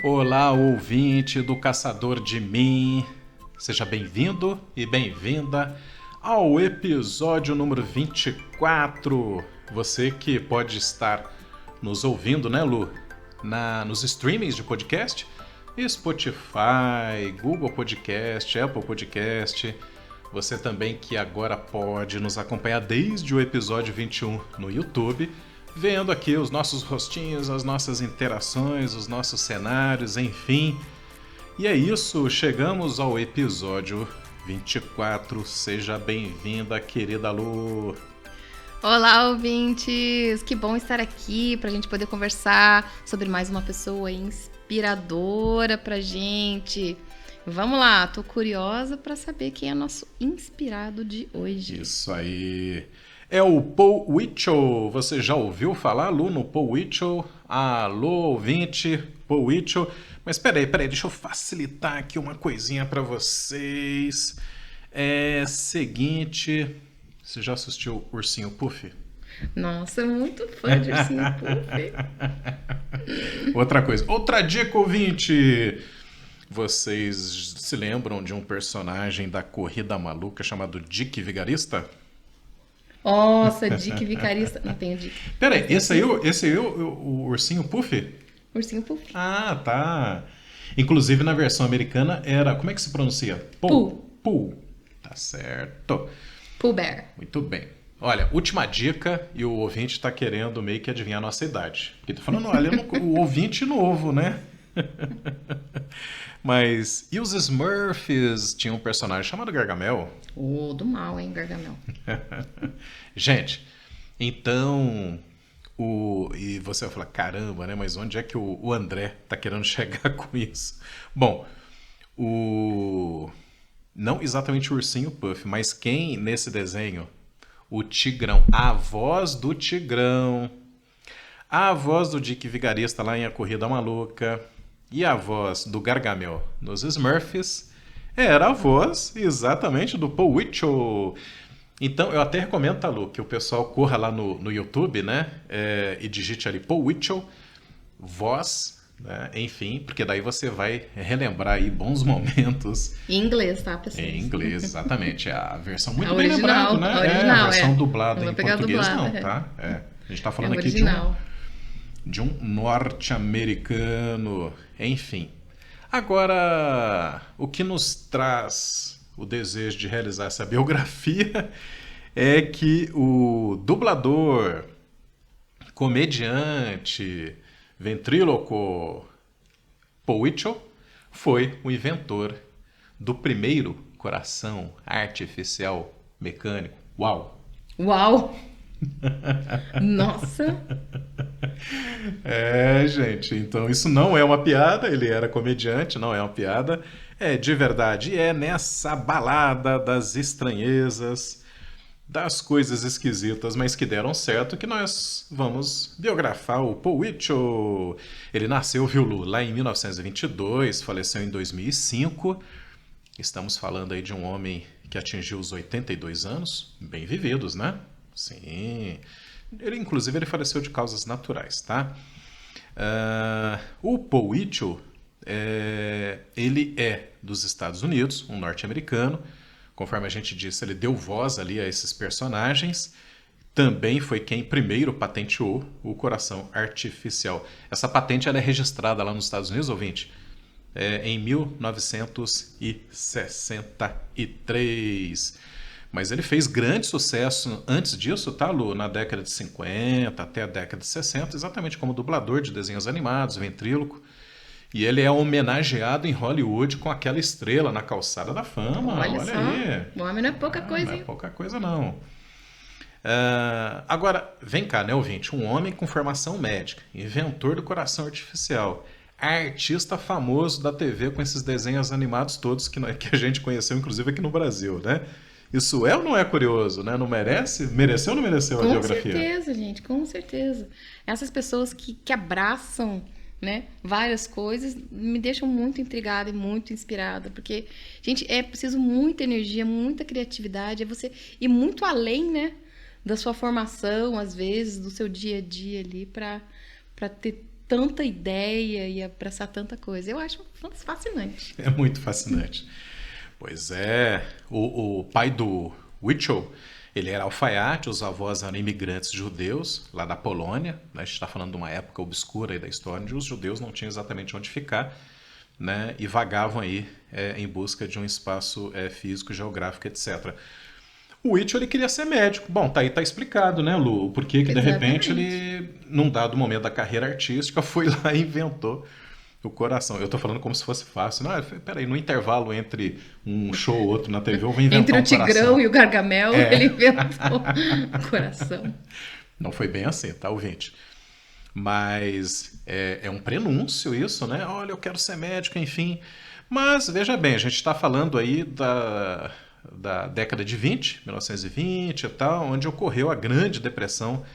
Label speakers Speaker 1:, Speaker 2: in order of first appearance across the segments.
Speaker 1: Olá, ouvinte do Caçador de Mim. Seja bem-vindo e bem-vinda ao episódio número 24. Você que pode estar nos ouvindo, né, Lu? Nos streamings de podcast, Spotify, Google Podcast, Apple Podcast. Você também que agora pode nos acompanhar desde o episódio 21 no YouTube, vendo aqui os nossos rostinhos, as nossas interações, os nossos cenários, enfim. E é isso, chegamos ao episódio 24. Seja bem-vinda, querida Lu.
Speaker 2: Olá, ouvintes! Que bom estar aqui para a gente poder conversar sobre mais uma pessoa inspiradora pra gente. Vamos lá, tô curiosa para saber quem é nosso inspirado de hoje.
Speaker 1: Isso aí. É o Paul Winchell. Você já ouviu falar, Lu, no Paul Winchell? Alô, ouvinte, Paul Winchell. Mas peraí, deixa eu facilitar aqui uma coisinha para vocês. É seguinte, você já assistiu Ursinho Puff?
Speaker 2: Nossa, muito fã de Ursinho Puff.
Speaker 1: Outra dica, ouvinte. Vocês se lembram de um personagem da Corrida Maluca chamado Dick Vigarista?
Speaker 2: Nossa, Dick Vigarista. Não tenho Dick.
Speaker 1: Peraí, esse aí é o Ursinho Puff?
Speaker 2: Ursinho Puff.
Speaker 1: Ah, tá. Inclusive na versão americana era... Como é que se pronuncia? Pooh. Tá certo.
Speaker 2: Pooh Bear.
Speaker 1: Muito bem. Olha, última dica, e o ouvinte tá querendo meio que adivinhar a nossa idade. Porque tá falando, olha, o ouvinte novo, né? Mas, e os Smurfs tinham um personagem chamado Gargamel?
Speaker 2: Do mal, hein, Gargamel.
Speaker 1: Gente, então... E você vai falar, caramba, né? Mas onde é que o André tá querendo chegar com isso? Bom, não exatamente o Ursinho Puff, mas quem nesse desenho? O Tigrão, a voz do Tigrão, a voz do Dick Vigarista lá em A Corrida Maluca e a voz do Gargamel nos Smurfs era a voz exatamente do Paul Winchell. Então, eu até recomendo, tá, Lu, que o pessoal corra lá no YouTube, né? E digite ali Paul Winchell, voz, né? Enfim, porque daí você vai relembrar aí bons momentos.
Speaker 2: Em inglês, tá, pessoal?
Speaker 1: Em inglês, exatamente. É a versão muito
Speaker 2: A
Speaker 1: bem
Speaker 2: original,
Speaker 1: lembrada, né?
Speaker 2: a original,
Speaker 1: a versão dublada
Speaker 2: não
Speaker 1: em
Speaker 2: vou pegar
Speaker 1: português,
Speaker 2: dublada,
Speaker 1: não, tá? A gente tá falando
Speaker 2: É
Speaker 1: aqui
Speaker 2: original.
Speaker 1: de um norte-americano. Enfim. Agora, o que nos traz o desejo de realizar essa biografia é que o dublador, comediante, ventríloco Paul Winchell foi o inventor do primeiro coração artificial mecânico. Uau!
Speaker 2: Uau! Nossa!
Speaker 1: Gente, então isso não é uma piada, ele era comediante, não é uma piada, é de verdade. E é nessa balada das estranhezas, das coisas esquisitas, mas que deram certo, que nós vamos biografar o Paul Winchell. Ele nasceu, viu, Lu, lá em 1922, faleceu em 2005. Estamos falando aí de um homem que atingiu os 82 anos, bem vividos, né? Sim. Inclusive, ele faleceu de causas naturais, tá? O Paul Winchell, ele é dos Estados Unidos, um norte-americano. Conforme a gente disse, ele deu voz ali a esses personagens. Também foi quem primeiro patenteou o coração artificial. Essa patente ela é registrada lá nos Estados Unidos, ouvinte, em 1963. Mas ele fez grande sucesso antes disso, tá, Lu? Na década de 50 até a década de 60, exatamente como dublador de desenhos animados, ventríloco. E ele é homenageado em Hollywood com aquela estrela na calçada da fama. Olha
Speaker 2: só,
Speaker 1: aí.
Speaker 2: O homem não é pouca coisa, hein?
Speaker 1: Não é pouca coisa, não. Agora, vem cá, né, ouvinte? Um homem com formação médica, inventor do coração artificial, artista famoso da TV com esses desenhos animados todos que a gente conheceu, inclusive aqui no Brasil, né? Isso é ou não é curioso, né? Não merece? Mereceu ou não mereceu a biografia?
Speaker 2: Com certeza, gente, com certeza. Essas pessoas que abraçam, né, várias coisas me deixam muito intrigada e muito inspirada, porque, gente, é preciso muita energia, muita criatividade, é você ir muito além, né, da sua formação, às vezes, do seu dia a dia ali, para ter tanta ideia e abraçar tanta coisa. Eu acho fascinante.
Speaker 1: É muito fascinante. Pois é, o pai do Winchell, ele era alfaiate, os avós eram imigrantes judeus lá da Polônia, né? A gente está falando de uma época obscura aí da história, onde os judeus não tinham exatamente onde ficar, né? E vagavam aí em busca de um espaço físico, geográfico, etc. O Winchell, ele queria ser médico. Bom, tá explicado, né, Lu? Por que de repente ele, num dado momento da carreira artística, foi lá e inventou o coração. Eu tô falando como se fosse fácil. Não, peraí, no intervalo entre um show ou outro na TV, eu vou inventar
Speaker 2: entre o
Speaker 1: Tigrão
Speaker 2: coração e o Gargamel, ele inventou o coração.
Speaker 1: Não foi bem assim, tá, ouvinte? Mas é um prenúncio isso, né? Olha, eu quero ser médico, enfim. Mas, veja bem, a gente está falando aí da década de 20, 1920 e tal, onde ocorreu a Grande Depressão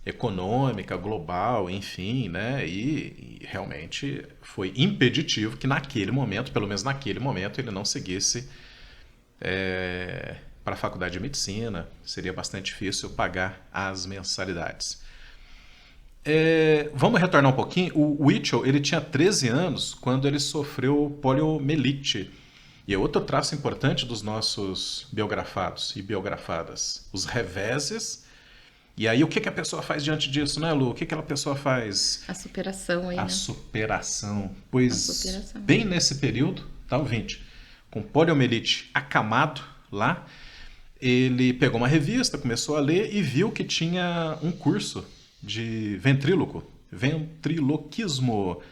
Speaker 1: econômica, global, enfim, né? E realmente foi impeditivo que naquele momento, pelo menos naquele momento, ele não seguisse para a faculdade de medicina. Seria bastante difícil pagar as mensalidades. Vamos retornar um pouquinho. O Winchell, ele tinha 13 anos quando ele sofreu poliomielite. E é outro traço importante dos nossos biografados e biografadas. Os reveses. E aí, o que a pessoa faz diante disso, né, Lu? O que aquela pessoa faz?
Speaker 2: A superação aí,
Speaker 1: A
Speaker 2: né?
Speaker 1: superação. Pois,
Speaker 2: A superação.
Speaker 1: bem nesse período, tá, ouvinte? Com poliomielite acamado lá, ele pegou uma revista, começou a ler e viu que tinha um curso de ventriloquismo,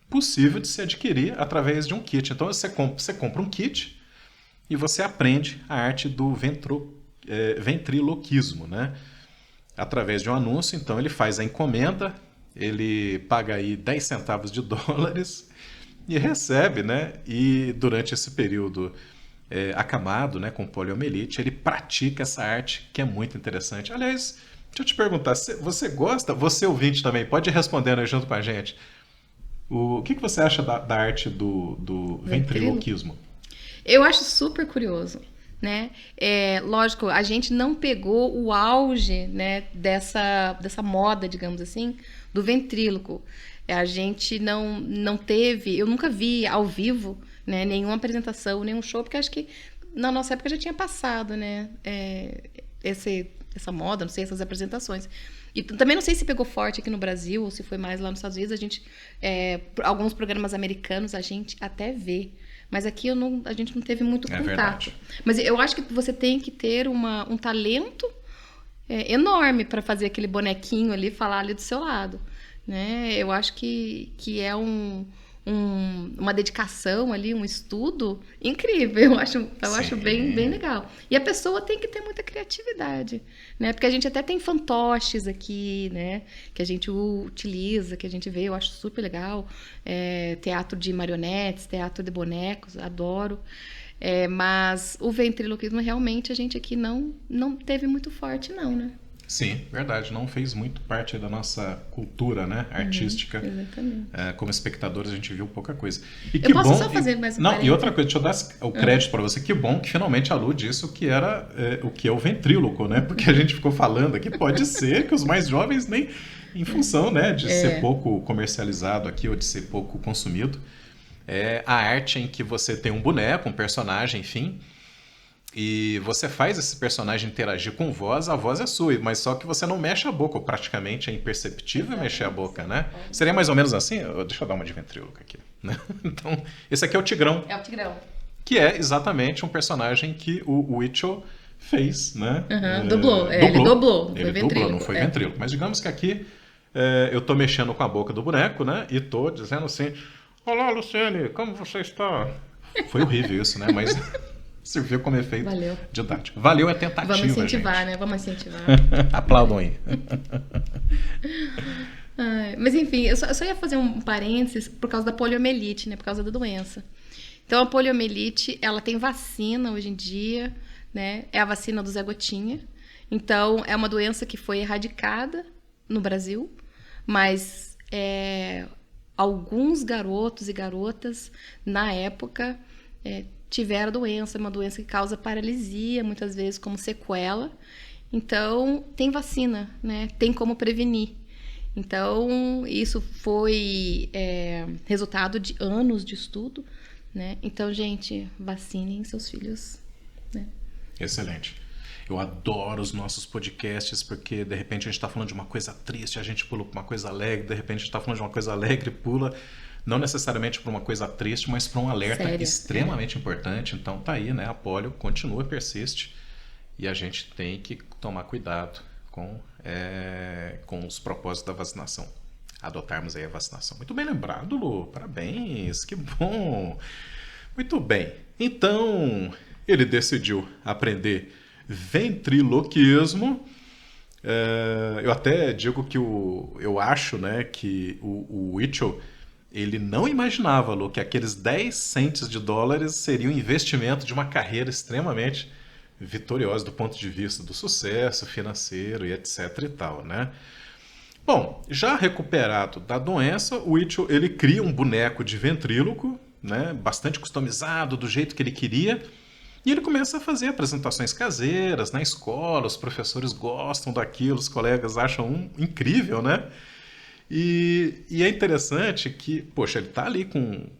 Speaker 1: possível de se adquirir através de um kit. Então você compra um kit e você aprende a arte do ventriloquismo, né? Através de um anúncio. Então ele faz a encomenda, ele paga aí 10 centavos de dólares e recebe, né? E durante esse período acamado, né, com poliomielite, ele pratica essa arte que é muito interessante. Aliás, deixa eu te perguntar, você gosta? Você ouvinte também, pode ir respondendo aí junto com a gente. O que você acha da arte do ventriloquismo?
Speaker 2: Eu acho super curioso, né? Lógico, a gente não pegou o auge, né, dessa moda, digamos assim, do ventríloco. A gente não teve, eu nunca vi ao vivo, né, nenhuma apresentação, nenhum show, porque acho que na nossa época já tinha passado, né, essa moda, não sei, essas apresentações. E também não sei se pegou forte aqui no Brasil ou se foi mais lá nos Estados Unidos. A gente, alguns programas americanos a gente até vê, mas aqui a gente não teve muito contato.
Speaker 1: Verdade.
Speaker 2: Mas eu acho que você tem que ter um talento enorme para fazer aquele bonequinho ali falar ali do seu lado, né? Eu acho que é uma dedicação ali, um estudo incrível. Eu acho bem legal. E a pessoa tem que ter muita criatividade, né? Porque a gente até tem fantoches aqui, né? Que a gente utiliza, que a gente vê, eu acho super legal. Teatro de marionetes, teatro de bonecos, adoro. Mas o ventriloquismo realmente a gente aqui não teve muito forte, não, né?
Speaker 1: Sim, verdade. Não fez muito parte da nossa cultura, né, artística.
Speaker 2: Exatamente.
Speaker 1: Como espectadores, a gente viu pouca coisa.
Speaker 2: Eu posso só fazer mais um parênteses?
Speaker 1: E outra coisa, deixa eu dar o crédito para você. Que bom que finalmente a Lu disse o que era o que é o ventríloco, né? Porque a gente ficou falando aqui, pode ser que os mais jovens nem, em função, né, de ser pouco comercializado aqui ou de ser pouco consumido, a arte em que você tem um boneco, um personagem, enfim, e você faz esse personagem interagir com voz, a voz é sua, mas só que você não mexe a boca, ou praticamente é imperceptível mexer a boca, né? Seria mais ou menos assim? Deixa eu dar uma de ventríloco aqui, né? Então, esse aqui é o Tigrão.
Speaker 2: É o Tigrão.
Speaker 1: Que é exatamente um personagem que o Winchell fez, né?
Speaker 2: Dublou. Ele dublou.
Speaker 1: Ele dublou, não foi ventríloco. Mas digamos que aqui eu tô mexendo com a boca do boneco, né? E tô dizendo assim: olá, Luciane, como você está? Foi horrível isso, né? Mas serviu como efeito didático. Valeu a tentativa,
Speaker 2: Vamos incentivar,
Speaker 1: gente.
Speaker 2: né? Vamos incentivar.
Speaker 1: Aplaudam aí.
Speaker 2: Mas enfim, eu só ia fazer um parênteses por causa da poliomielite, né? Por causa da doença. Então a poliomielite, ela tem vacina hoje em dia, né? É a vacina do Zé Gotinha. Então é uma doença que foi erradicada no Brasil, mas alguns garotos e garotas na época tiveram a doença, uma doença que causa paralisia, muitas vezes como sequela. Então, tem vacina, né? Tem como prevenir. Então, isso foi resultado de anos de estudo, né? Então, gente, vacinem seus filhos, né?
Speaker 1: Excelente. Eu adoro os nossos podcasts porque de repente a gente está falando de uma coisa triste, a gente pula para uma coisa alegre, de repente a gente está falando de uma coisa alegre e pula, não necessariamente para uma coisa triste, mas para um alerta
Speaker 2: Sério?
Speaker 1: extremamente importante. Então tá aí, né? A polio continua, persiste e a gente tem que tomar cuidado com os propósitos da vacinação. Adotarmos aí a vacinação. Muito bem lembrado, Lu. Parabéns, que bom. Muito bem. Então, ele decidiu aprender ventriloquismo. Eu até digo que eu acho, né, que o Winchell, ele não imaginava, Lu, que aqueles 10 centes de dólares seria um investimento de uma carreira extremamente vitoriosa do ponto de vista do sucesso financeiro e etc e tal, né? Bom, já recuperado da doença, o Winchell, ele cria um boneco de ventríloco, né, bastante customizado, do jeito que ele queria, e ele começa a fazer apresentações caseiras na escola, os professores gostam daquilo, os colegas acham incrível, né? E é interessante que, poxa, ele está ali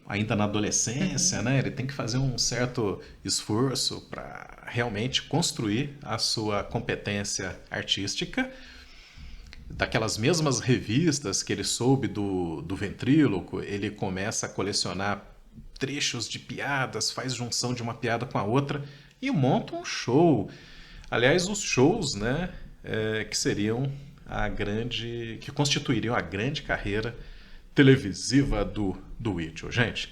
Speaker 1: ainda na adolescência, né? Ele tem que fazer um certo esforço para realmente construir a sua competência artística. Daquelas mesmas revistas que ele soube do ventríloco, ele começa a colecionar trechos de piadas, faz junção de uma piada com a outra e monta um show. Aliás, os shows, né, que seriam que constituiriam a grande carreira televisiva do Winchell, gente.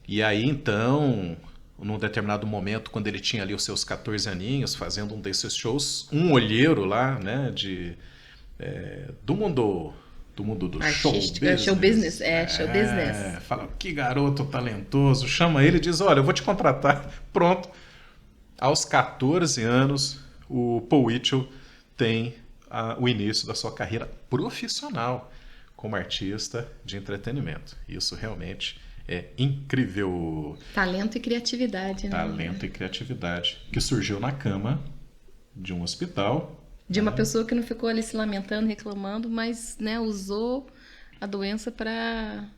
Speaker 1: E aí, então, num determinado momento, quando ele tinha ali os seus 14 aninhos, fazendo um desses shows, um olheiro lá, né, do mundo do show business.
Speaker 2: Show business, show business.
Speaker 1: Fala, que garoto talentoso, chama ele e diz, olha, eu vou te contratar. Pronto. Aos 14 anos, o Paul Winchell tem o início da sua carreira profissional como artista de entretenimento. Isso realmente é incrível.
Speaker 2: Talento e criatividade, né?
Speaker 1: Talento e criatividade, que surgiu na cama de um hospital.
Speaker 2: De uma pessoa que não ficou ali se lamentando, reclamando, mas, né, usou a doença para...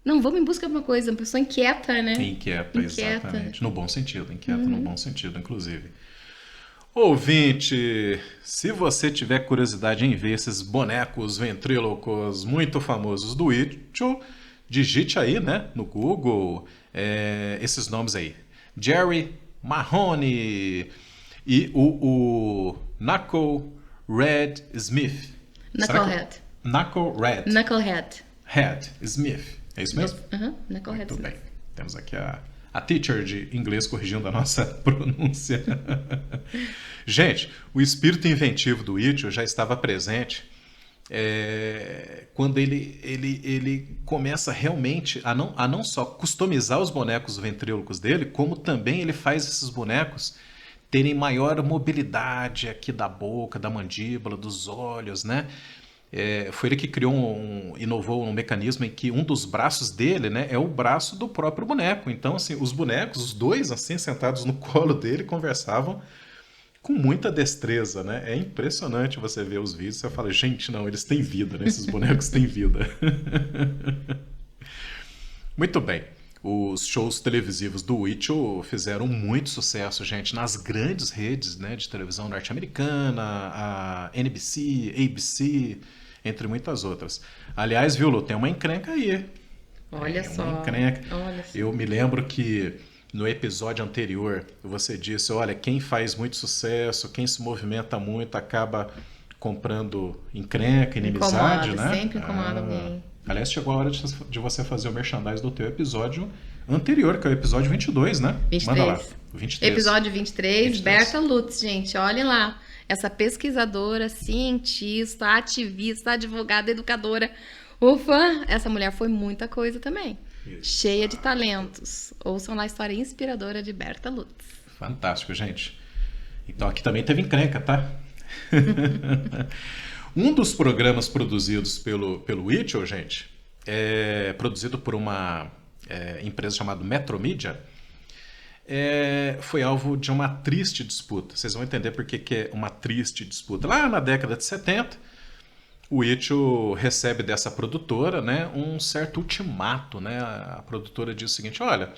Speaker 2: Não, vamos em busca de uma coisa, uma pessoa inquieta, né?
Speaker 1: Inquieta. Exatamente. No bom sentido, inquieta no bom sentido, inclusive. Ouvinte, se você tiver curiosidade em ver esses bonecos ventrílocos muito famosos do Winchell, digite aí, né, no Google, esses nomes aí. Jerry Mahoney e o Knuckle Red Smith.
Speaker 2: Knucklehead
Speaker 1: Smith. É isso mesmo?
Speaker 2: Knucklehead
Speaker 1: Muito
Speaker 2: Smith.
Speaker 1: bem. Temos aqui a teacher de inglês corrigindo a nossa pronúncia. Gente, o espírito inventivo do Winchell já estava presente quando ele começa realmente a não só customizar os bonecos ventrílocos dele, como também ele faz esses bonecos terem maior mobilidade aqui da boca, da mandíbula, dos olhos, né? Foi ele que inovou um mecanismo em que um dos braços dele, né, é o braço do próprio boneco. Então, assim, os bonecos, os dois, assim, sentados no colo dele, conversavam com muita destreza, né? É impressionante você ver os vídeos e você fala, gente, não, eles têm vida, né? Esses bonecos têm vida. Muito bem. Os shows televisivos do Winchell fizeram muito sucesso, gente, nas grandes redes, né, de televisão norte-americana, a NBC, ABC, entre muitas outras. Aliás, viu, Lu, tem uma encrenca aí.
Speaker 2: Olha só.
Speaker 1: Uma encrenca.
Speaker 2: Olha só.
Speaker 1: Eu me lembro que no episódio anterior você disse, olha, quem faz muito sucesso, quem se movimenta muito, acaba comprando encrenca, inimizade,
Speaker 2: Incomoda,
Speaker 1: né?
Speaker 2: sempre incomoda alguém.
Speaker 1: Aliás, chegou a hora de você fazer o merchandise do teu episódio anterior, que é o episódio 22, né?
Speaker 2: 23.
Speaker 1: Manda lá. 23.
Speaker 2: Episódio 23, Berta Lutz, gente. Olhem lá. Essa pesquisadora, cientista, ativista, advogada, educadora. Ufa, essa mulher foi muita coisa também.
Speaker 1: Isso.
Speaker 2: Cheia de talentos. Ouçam lá a história inspiradora de Berta Lutz.
Speaker 1: Fantástico, gente. Então aqui também teve encrenca, tá? Um dos programas produzidos pelo Winchell, gente, produzido por uma empresa chamada Metromedia, foi alvo de uma triste disputa. Vocês vão entender por que é uma triste disputa. Lá na década de 70, o Itch recebe dessa produtora, né, um certo ultimato, né? A produtora diz o seguinte: olha,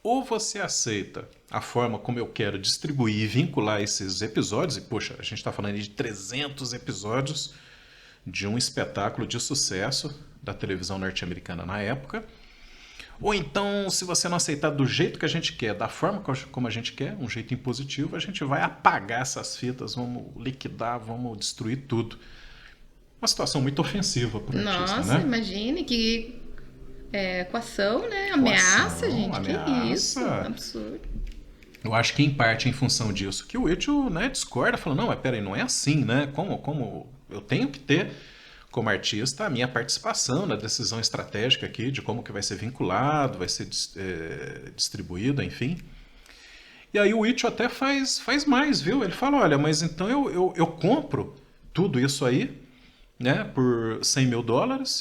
Speaker 1: ou você aceita a forma como eu quero distribuir e vincular esses episódios, e poxa, a gente está falando de 300 episódios de um espetáculo de sucesso da televisão norte-americana na época, ou então, se você não aceitar do jeito que a gente quer, da forma como a gente quer, um jeito impositivo, a gente vai apagar essas fitas, vamos liquidar, vamos destruir tudo. Uma situação muito ofensiva para o artista, né?
Speaker 2: Nossa, imagine que coação, né? Ameaça, gente.
Speaker 1: Ameaça.
Speaker 2: Que isso? Absurdo.
Speaker 1: Eu acho que em parte em função disso que o Itch, né, discorda, fala, não, mas peraí, não é assim, né? Como eu tenho que ter, como artista, a minha participação na decisão estratégica aqui de como que vai ser vinculado, vai ser distribuído, enfim. E aí o Itch até faz mais, viu? Ele fala, olha, mas então eu compro tudo isso aí, né, por $100 mil,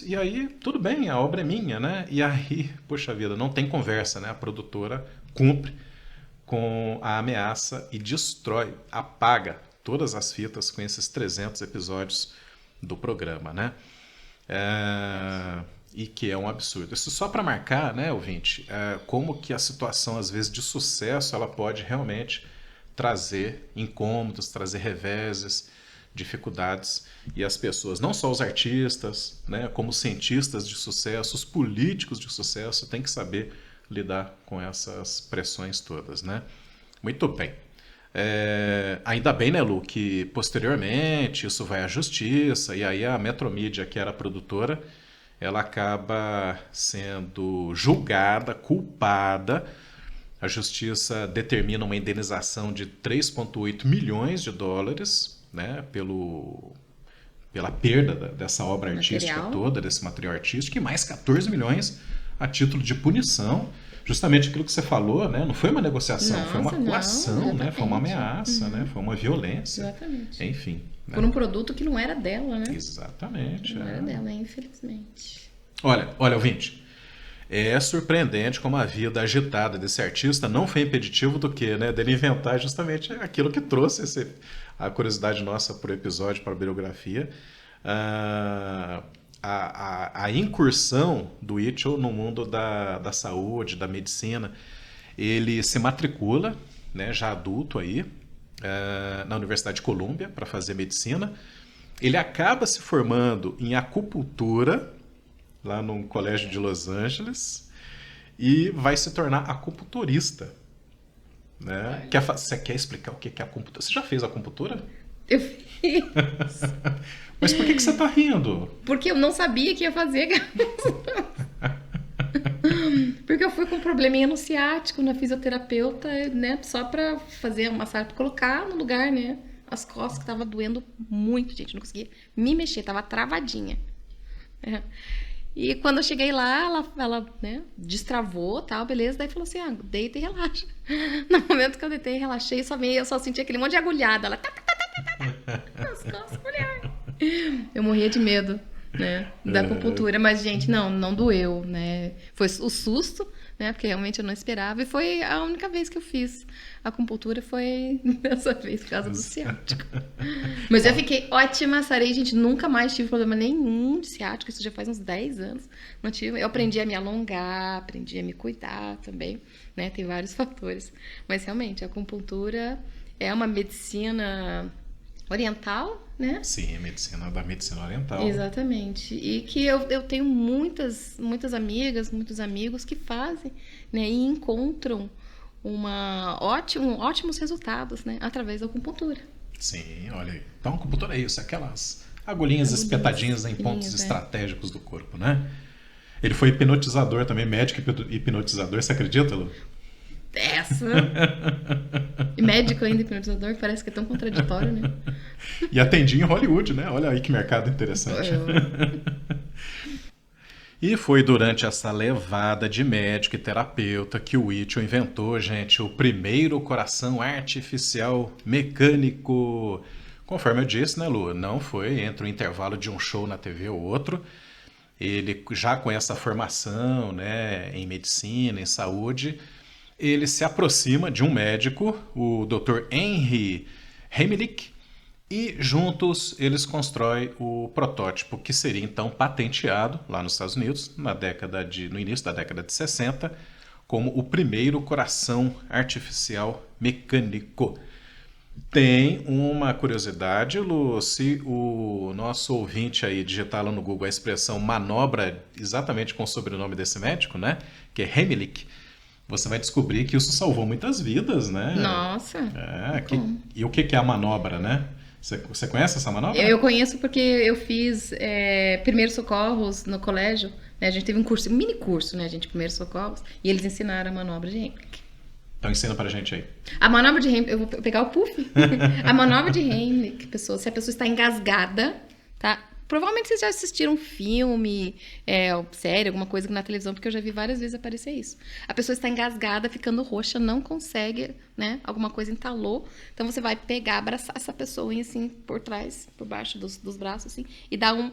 Speaker 1: e aí tudo bem, a obra é minha, né? E aí, poxa vida, não tem conversa, né? A produtora cumpre com a ameaça e destrói, apaga todas as fitas com esses 300 episódios do programa, né? E que é um absurdo. Isso só para marcar, né, ouvinte, como que a situação, às vezes, de sucesso, ela pode realmente trazer incômodos, trazer reveses, dificuldades, e as pessoas, não só os artistas, né, como os cientistas de sucesso, os políticos de sucesso, têm que saber lidar com essas pressões todas, né? Muito bem. Ainda bem, né, Lu, que posteriormente isso vai à justiça, e aí a Metromedia, que era a produtora, ela acaba sendo julgada, culpada. A justiça determina uma indenização de $3,8 milhões, né, pela perda dessa obra artística toda, desse material artístico, e mais 14 milhões a título de punição. Justamente aquilo que você falou, né? Não foi uma negociação, foi uma coação, né? Foi uma ameaça, né? Foi uma violência.
Speaker 2: Exatamente.
Speaker 1: Enfim. Né?
Speaker 2: Por um produto que não era dela, né?
Speaker 1: Exatamente.
Speaker 2: Não era dela, infelizmente.
Speaker 1: Olha, ouvinte. É surpreendente como a vida agitada desse artista não foi impeditivo do que, né? Dele inventar justamente aquilo que trouxe a curiosidade nossa para o episódio, para a biografia. A incursão do Itch no mundo da saúde, da medicina. Ele se matricula, né, já adulto aí, na Universidade de Colômbia para fazer medicina. Ele acaba se formando em acupuntura lá num colégio de Los Angeles e vai se tornar acupunturista. Né? Você quer explicar o que é acupuntura? Você já fez acupuntura?
Speaker 2: Eu fiz.
Speaker 1: Mas por que você tá rindo?
Speaker 2: Porque eu não sabia que ia fazer. Porque eu fui com um probleminha no ciático, na fisioterapeuta, né? Só pra fazer uma massagem, pra colocar no lugar, né? As costas que tava doendo muito, gente. Não conseguia me mexer, tava travadinha. E quando eu cheguei lá, ela né, destravou, tal, beleza. Daí falou assim, deita e relaxa. No momento que eu deitei e relaxei, eu só senti aquele monte de agulhada. Ela... As costas, mulher. Eu morria de medo, né, da acupuntura, mas, gente, não doeu, né, foi o susto, né, porque realmente eu não esperava, e foi a única vez que eu fiz acupuntura, foi dessa vez, por causa do ciático. Mas eu fiquei ótima, sarei, gente, nunca mais tive problema nenhum de ciático, isso já faz uns 10 anos, não tive, eu aprendi a me alongar, aprendi a me cuidar também, né, tem vários fatores, mas realmente, a acupuntura é uma medicina oriental, né?
Speaker 1: Sim, da medicina oriental.
Speaker 2: Exatamente. E que eu tenho muitas amigas, muitos amigos que fazem, né? E encontram ótimos resultados, né? Através da acupuntura.
Speaker 1: Sim, olha aí. Então, a acupuntura é isso, aquelas agulhinhas espetadinhas em pontos estratégicos do corpo, né? Ele foi hipnotizador também, médico hipnotizador, você acredita, Lu?
Speaker 2: Essa! E médico ainda hipnotizador, parece que é tão contraditório, né?
Speaker 1: E atendia em Hollywood, né? Olha aí que mercado interessante. E foi durante essa levada de médico e terapeuta que o Itch inventou, gente, o primeiro coração artificial mecânico. Conforme eu disse, né, Lu? Não foi entre o intervalo de um show na TV ou outro. Ele, já com essa formação, né, em medicina, em saúde, ele se aproxima de um médico, o Dr. Henry Heimlich, E juntos eles constroem o protótipo que seria então patenteado lá nos Estados Unidos no início da década de 60 como o primeiro coração artificial mecânico. Tem uma curiosidade, Lu, se o nosso ouvinte aí digitar lá no Google a expressão manobra exatamente com o sobrenome desse médico, né, que é Heimlich, você vai descobrir que isso salvou muitas vidas, né?
Speaker 2: Nossa!
Speaker 1: E o que é a manobra, né? Você conhece essa manobra?
Speaker 2: Eu conheço porque eu fiz primeiros socorros no colégio, né? A gente teve um mini curso, né, gente, primeiros socorros, e eles ensinaram a manobra de Heimlich.
Speaker 1: Então ensina pra gente aí.
Speaker 2: A manobra de Heimlich, eu vou pegar o puff. A manobra de Heimlich, se a pessoa está engasgada, tá? Provavelmente vocês já assistiram um filme, série, alguma coisa na televisão, porque eu já vi várias vezes aparecer isso. A pessoa está engasgada, ficando roxa, não consegue, né? Alguma coisa entalou. Então você vai pegar, abraçar essa pessoa assim, por trás, por baixo dos braços, assim, e dar uma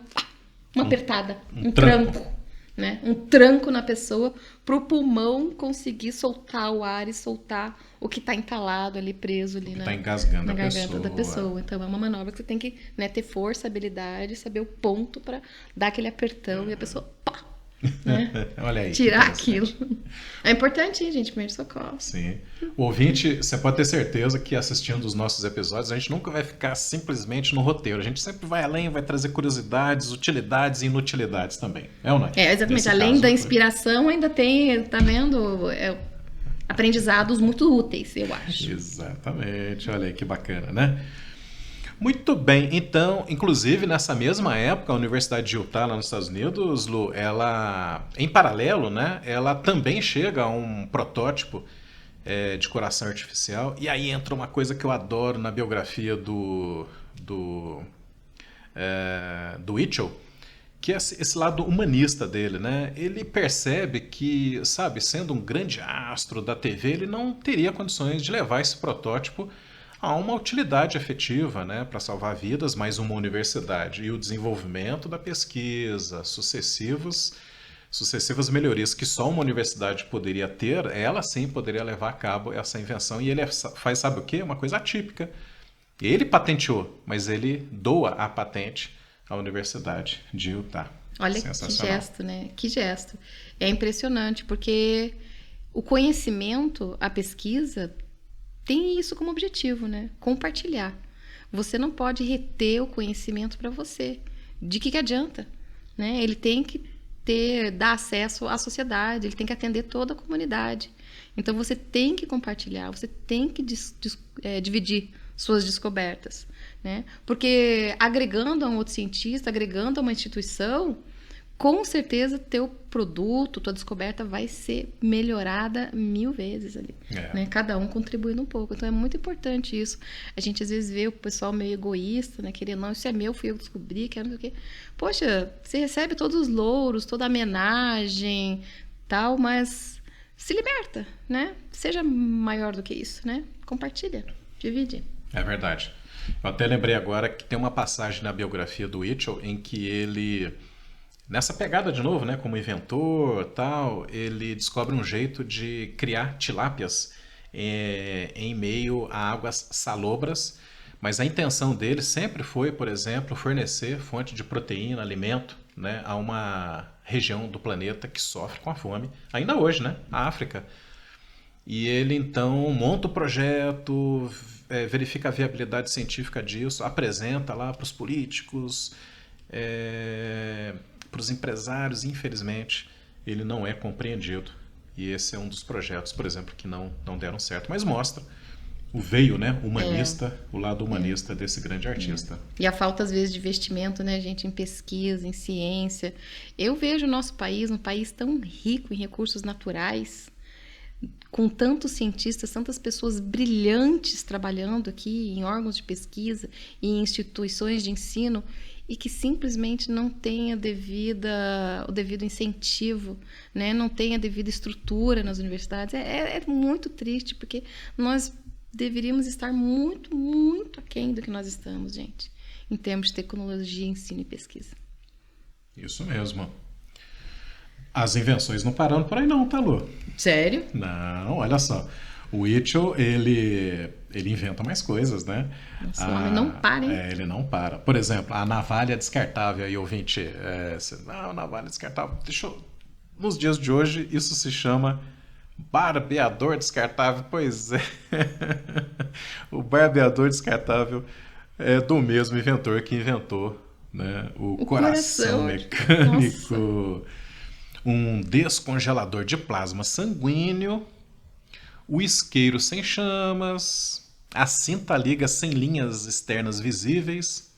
Speaker 2: apertada, um tranco. Né? Um tranco na pessoa pro pulmão conseguir soltar o ar e soltar o que está entalado ali, preso ali
Speaker 1: tá engasgando
Speaker 2: na garganta da pessoa. Então é uma manobra que você tem que, né, ter força, habilidade, saber o ponto para dar aquele apertão e a pessoa pá, né?
Speaker 1: Olha aí,
Speaker 2: tirar aquilo. É importante, hein, gente, primeiro socorro.
Speaker 1: Sim. O ouvinte, você pode ter certeza que assistindo os nossos episódios, a gente nunca vai ficar simplesmente no roteiro. A gente sempre vai além, vai trazer curiosidades, utilidades e inutilidades também. É ou não é?
Speaker 2: Exatamente.
Speaker 1: Nesse
Speaker 2: Além
Speaker 1: caso,
Speaker 2: da inspiração, ainda tem, tá vendo? Aprendizados muito úteis, eu acho.
Speaker 1: Exatamente. Olha aí que bacana, né? Muito bem, então, inclusive nessa mesma época, a Universidade de Utah, lá nos Estados Unidos, Lu, ela, em paralelo, né, ela também chega a um protótipo de coração artificial, e aí entra uma coisa que eu adoro na biografia do Itchell, que é esse lado humanista dele, né? Ele percebe que, sabe, sendo um grande astro da TV, ele não teria condições de levar esse protótipo a uma utilidade efetiva, né, para salvar vidas, mas uma universidade e o desenvolvimento da pesquisa, sucessivas melhorias que só uma universidade poderia ter, ela sim poderia levar a cabo essa invenção. E ele faz, sabe o quê? Uma coisa atípica. Ele patenteou, mas ele doa a patente à Universidade de Utah.
Speaker 2: Olha que gesto, né? Que gesto. É impressionante, porque o conhecimento, a pesquisa, tem isso como objetivo, né? Compartilhar. Você não pode reter o conhecimento para você. De que adianta? Né? Ele tem que dar acesso à sociedade, ele tem que atender toda a comunidade. Então você tem que compartilhar, você tem que dividir suas descobertas, né? Porque agregando a um outro cientista, agregando a uma instituição, com certeza teu produto, tua descoberta vai ser melhorada 1000 vezes ali, né? Cada um contribuindo um pouco. Então é muito importante isso. A gente às vezes vê o pessoal meio egoísta, né? Querendo, não, isso é meu, fui eu que descobri, quero não sei o quê. Poxa, você recebe todos os louros, toda a homenagem, tal, mas se liberta, né? Seja maior do que isso, né? Compartilha, divide.
Speaker 1: É verdade. Eu até lembrei agora que tem uma passagem na biografia do Itchell em que ele, nessa pegada de novo, né, como inventor, tal, ele descobre um jeito de criar tilápias em meio a águas salobras, mas a intenção dele sempre foi, por exemplo, fornecer fonte de proteína, alimento, né, a uma região do planeta que sofre com a fome, ainda hoje, né, a África. E ele então monta o projeto, verifica a viabilidade científica disso, apresenta lá para os políticos, para os empresários. Infelizmente, ele não é compreendido. E esse é um dos projetos, por exemplo, que não deram certo. Mas mostra o veio, né, humanista, o lado humanista desse grande artista.
Speaker 2: E a falta, às vezes, de investimento, né, gente, em pesquisa, em ciência. Eu vejo o nosso país, um país tão rico em recursos naturais, com tantos cientistas, tantas pessoas brilhantes trabalhando aqui em órgãos de pesquisa e em instituições de ensino, e que simplesmente não tem o devido incentivo, né? Não tem a devida estrutura nas universidades. É muito triste, porque nós deveríamos estar muito, muito aquém do que nós estamos, gente, em termos de tecnologia, ensino e pesquisa.
Speaker 1: Isso mesmo. As invenções não pararam por aí não, tá, Lu?
Speaker 2: Sério?
Speaker 1: Não, olha só. O Itchell, ele ele inventa mais coisas, né?
Speaker 2: Esse homem não para, hein?
Speaker 1: Ele não para. Por exemplo, a navalha descartável, aí, ouvinte, navalha descartável, nos dias de hoje, isso se chama barbeador descartável. Pois é, o barbeador descartável é do mesmo inventor que inventou, né, o coração mecânico. Nossa. Um descongelador de plasma sanguíneo, o isqueiro sem chamas, a cinta liga sem linhas externas visíveis,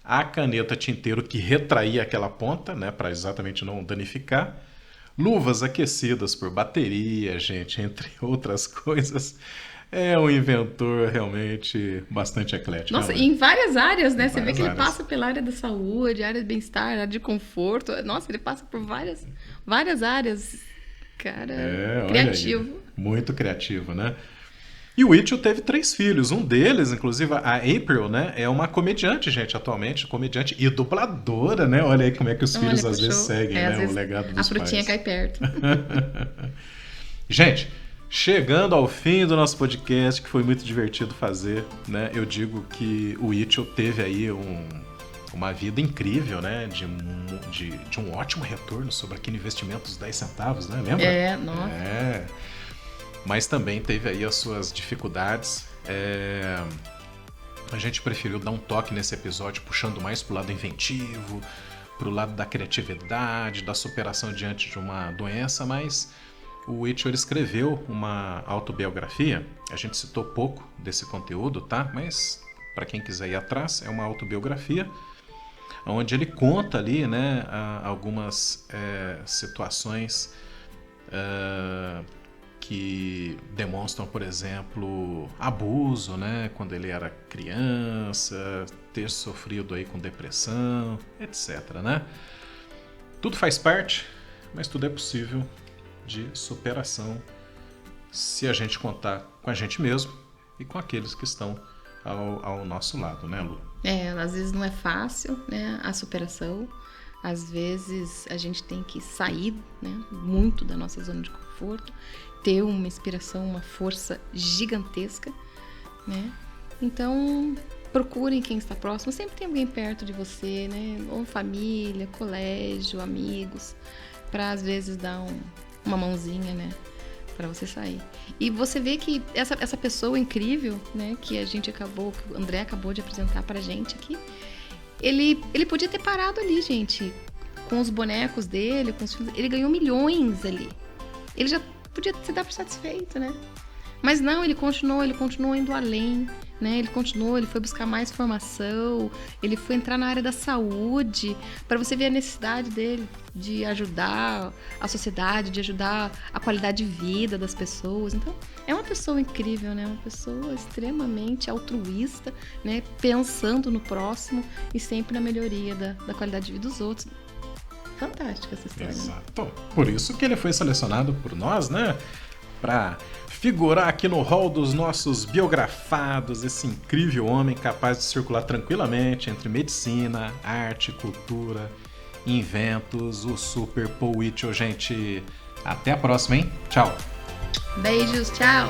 Speaker 1: a caneta tinteiro que retraía aquela ponta, né, para exatamente não danificar, luvas aquecidas por bateria, gente, entre outras coisas. É um inventor realmente bastante eclético.
Speaker 2: Nossa, e em várias áreas, né? Você vê que ele passa pela área da saúde, área de bem-estar, área de conforto. Nossa, ele passa por várias áreas. Cara, criativo.
Speaker 1: Aí, muito criativo, né? E o Whittle teve 3 filhos. Um deles, inclusive, a April, né? É uma comediante, gente, atualmente. Comediante e dubladora, né? Olha aí como é que os filhos às vezes seguem, né? Vezes o legado dos pais.
Speaker 2: A frutinha cai perto.
Speaker 1: Gente, chegando ao fim do nosso podcast, que foi muito divertido fazer, né? Eu digo que o Whittle teve aí uma vida incrível, né? De um ótimo retorno sobre aquele investimento dos 10 centavos, né? Lembra?
Speaker 2: Nossa.
Speaker 1: Mas também teve aí as suas dificuldades. A gente preferiu dar um toque nesse episódio, puxando mais pro lado inventivo, pro lado da criatividade, da superação diante de uma doença, mas o Whittle escreveu uma autobiografia. A gente citou pouco desse conteúdo, tá? Mas para quem quiser ir atrás, é uma autobiografia onde ele conta ali, né, algumas situações que demonstram, por exemplo, abuso, né, quando ele era criança, ter sofrido aí com depressão, etc, né? Tudo faz parte, mas tudo é possível de superação se a gente contar com a gente mesmo e com aqueles que estão ao nosso lado, né, Lu?
Speaker 2: Às vezes não é fácil, né, a superação. Às vezes a gente tem que sair, né, muito da nossa zona de conforto, ter uma inspiração, uma força gigantesca, né? Então, procurem quem está próximo. Sempre tem alguém perto de você, né? Ou família, colégio, amigos, para às vezes dar uma mãozinha, né? Para você sair. E você vê que essa pessoa incrível, né? Que o André acabou de apresentar pra gente aqui, ele podia ter parado ali, gente, com os bonecos dele, com os filhos. Ele ganhou milhões ali. Ele já podia se dar por satisfeito, né? Mas não, ele continuou indo além, né? Ele foi buscar mais formação, ele foi entrar na área da saúde, para você ver a necessidade dele de ajudar a sociedade, de ajudar a qualidade de vida das pessoas. Então, é uma pessoa incrível, né? Uma pessoa extremamente altruísta, né? Pensando no próximo e sempre na melhoria da qualidade de vida dos outros. Fantástica essa história.
Speaker 1: Exato. Né? Por isso que ele foi selecionado por nós, né? Para figurar aqui no hall dos nossos biografados, esse incrível homem capaz de circular tranquilamente entre medicina, arte, cultura, inventos, o Super Paul Whittle. Gente, até a próxima, hein? Tchau!
Speaker 2: Beijos, tchau!